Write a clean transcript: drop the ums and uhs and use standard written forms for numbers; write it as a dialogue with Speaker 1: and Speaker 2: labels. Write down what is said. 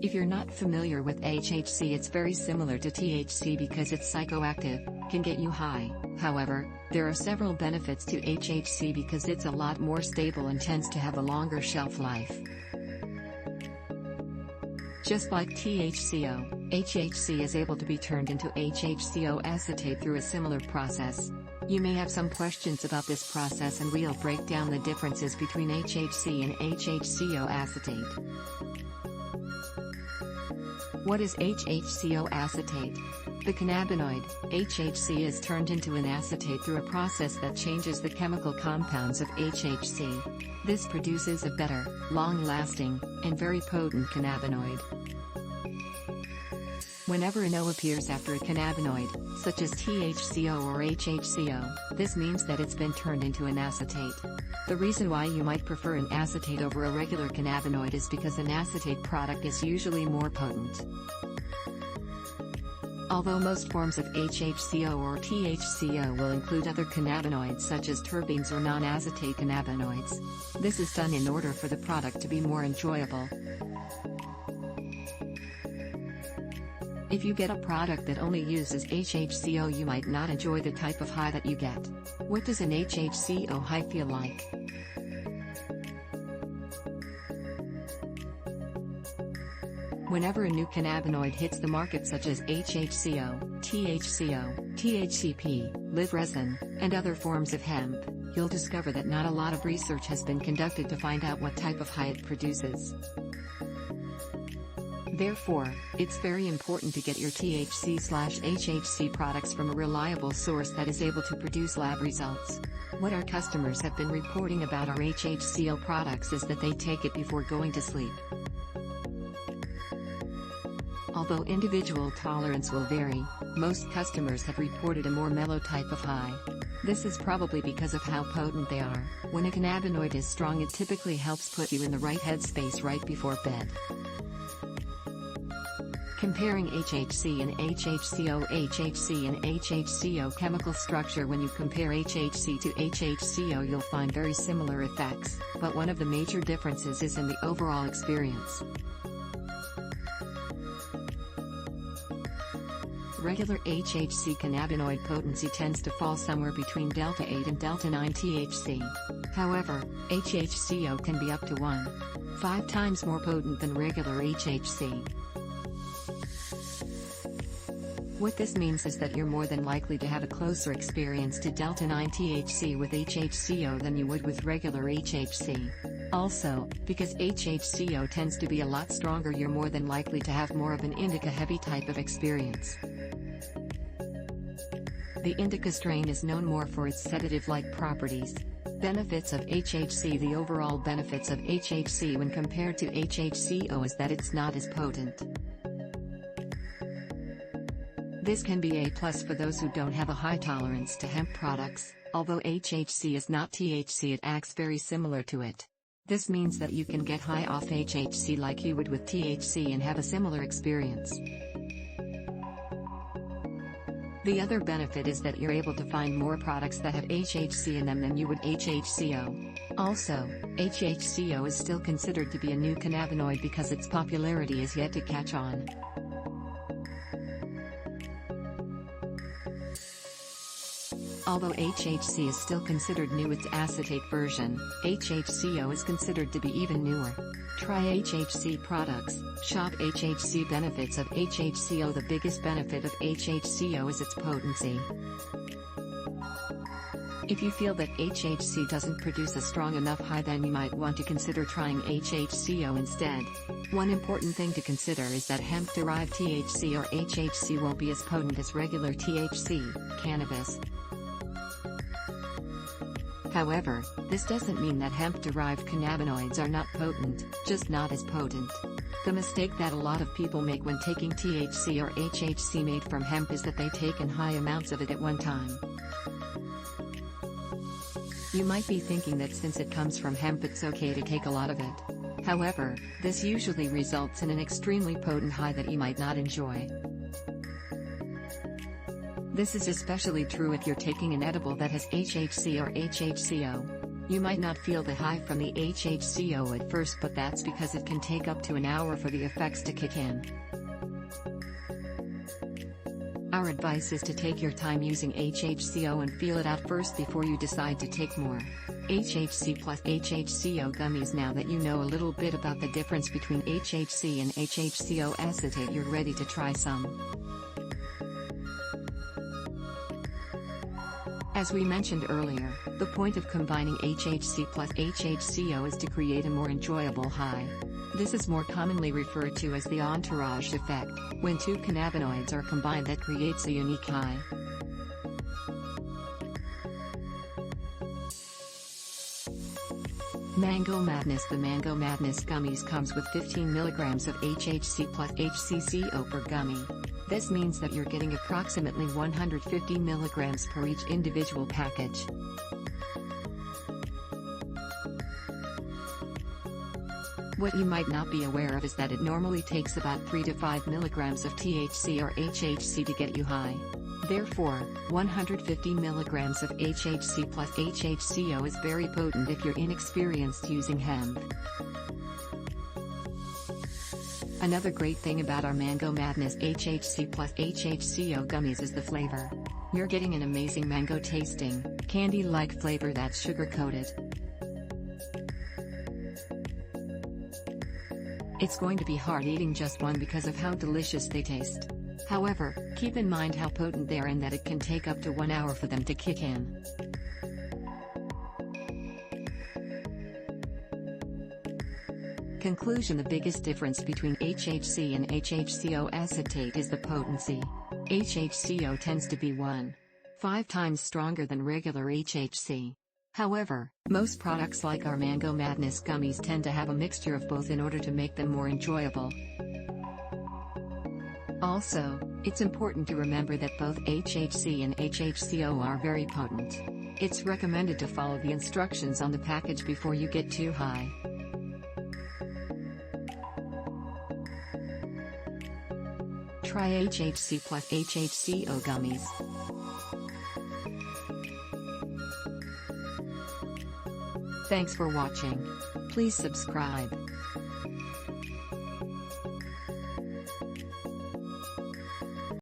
Speaker 1: If you're not familiar with HHC, it's very similar to THC because it's psychoactive, can get you high. However, there are several benefits to HHC because it's a lot more stable and tends to have a longer shelf life. Just like THC-O, HHC is able to be turned into HHC-O acetate through a similar process. You may have some questions about this process, and we'll break down the differences between HHC and HHC-O acetate. What is HHC-O acetate? The cannabinoid, HHC, is turned into an acetate through a process that changes the chemical compounds of HHC. This produces a better, long-lasting, and very potent cannabinoid. Whenever an O appears after a cannabinoid, such as THC-O or HHC-O, this means that it's been turned into an acetate. The reason why you might prefer an acetate over a regular cannabinoid is because an acetate product is usually more potent. Although most forms of HHC-O or THC-O will include other cannabinoids such as terpenes or non-acetate cannabinoids, this is done in order for the product to be more enjoyable. If you get a product that only uses HHC-O, you might not enjoy the type of high that you get. What does an HHC-O high feel like? Whenever a new cannabinoid hits the market such as HHC-O, THC-O, THCP, live resin, and other forms of hemp, you'll discover that not a lot of research has been conducted to find out what type of high it produces. Therefore, it's very important to get your THC/HHC products from a reliable source that is able to produce lab results. What our customers have been reporting about our HHC-O products is that they take it before going to sleep. Although individual tolerance will vary, most customers have reported a more mellow type of high. This is probably because of how potent they are. When a cannabinoid is strong, it typically helps put you in the right headspace right before bed. Comparing HHC and HHC-O. HHC and HHC-O chemical structure. When you compare HHC to HHC-O, you'll find very similar effects, but one of the major differences is in the overall experience. Regular HHC cannabinoid potency tends to fall somewhere between delta 8 and delta 9 THC. However, HHC-O can be up to 1.5 times more potent than regular HHC. What this means is that you're more than likely to have a closer experience to delta 9 THC with HHC-O than you would with regular HHC. Also, because HHC-O tends to be a lot stronger, you're more than likely to have more of an indica-heavy type of experience. The indica strain is known more for its sedative-like properties. Benefits of HHC. The overall benefits of HHC when compared to HHC-O is that it's not as potent. This can be a plus for those who don't have a high tolerance to hemp products. Although HHC is not THC, it acts very similar to it. This means that you can get high off HHC like you would with THC and have a similar experience. The other benefit is that you're able to find more products that have HHC in them than you would HHC-O. Also, HHC-O is still considered to be a new cannabinoid because its popularity is yet to catch on. Although HHC is still considered new, its acetate version, HHC-O, is considered to be even newer. Try HHC products, shop HHC. Benefits of HHC-O. The biggest benefit of HHC-O is its potency. If you feel that HHC doesn't produce a strong enough high, then you might want to consider trying HHC-O instead. One important thing to consider is that hemp-derived THC or HHC won't be as potent as regular THC, cannabis. However, this doesn't mean that hemp-derived cannabinoids are not potent, just not as potent. The mistake that a lot of people make when taking THC or HHC made from hemp is that they take in high amounts of it at one time. You might be thinking that since it comes from hemp, it's okay to take a lot of it. However, this usually results in an extremely potent high that you might not enjoy. This is especially true if you're taking an edible that has HHC or HHC-O. You might not feel the high from the HHC-O at first, but that's because it can take up to an hour for the effects to kick in. Our advice is to take your time using HHC-O and feel it out first before you decide to take more HHC plus HHC-O gummies. Now that you know a little bit about the difference between HHC and HHC-O acetate, you're ready to try some. As we mentioned earlier, the point of combining HHC plus HHC-O is to create a more enjoyable high. This is more commonly referred to as the entourage effect, when two cannabinoids are combined that creates a unique high. Mango Madness. The Mango Madness gummies comes with 15 mg of HHC plus HCC-O per gummy. This means that you're getting approximately 150 mg per each individual package. What you might not be aware of is that it normally takes about 3 to 5 mg of THC or HHC to get you high. Therefore, 150 mg of HHC plus HHC-O is very potent if you're inexperienced using hemp. Another great thing about our Mango Madness HHC plus HHC-O gummies is the flavor. You're getting an amazing mango tasting, candy-like flavor that's sugar-coated. It's going to be hard eating just one because of how delicious they taste. However, keep in mind how potent they are and that it can take up to 1 hour for them to kick in. Conclusion: the biggest difference between HHC and HHC-O acetate is the potency. HHC-O tends to be 1.5 times stronger than regular HHC. However, most products like our Mango Madness gummies tend to have a mixture of both in order to make them more enjoyable. Also, it's important to remember that both HHC and HHC-O are very potent. It's recommended to follow the instructions on the package before you get too high. Try HHC plus HHC-O gummies. Thanks for watching. Please subscribe.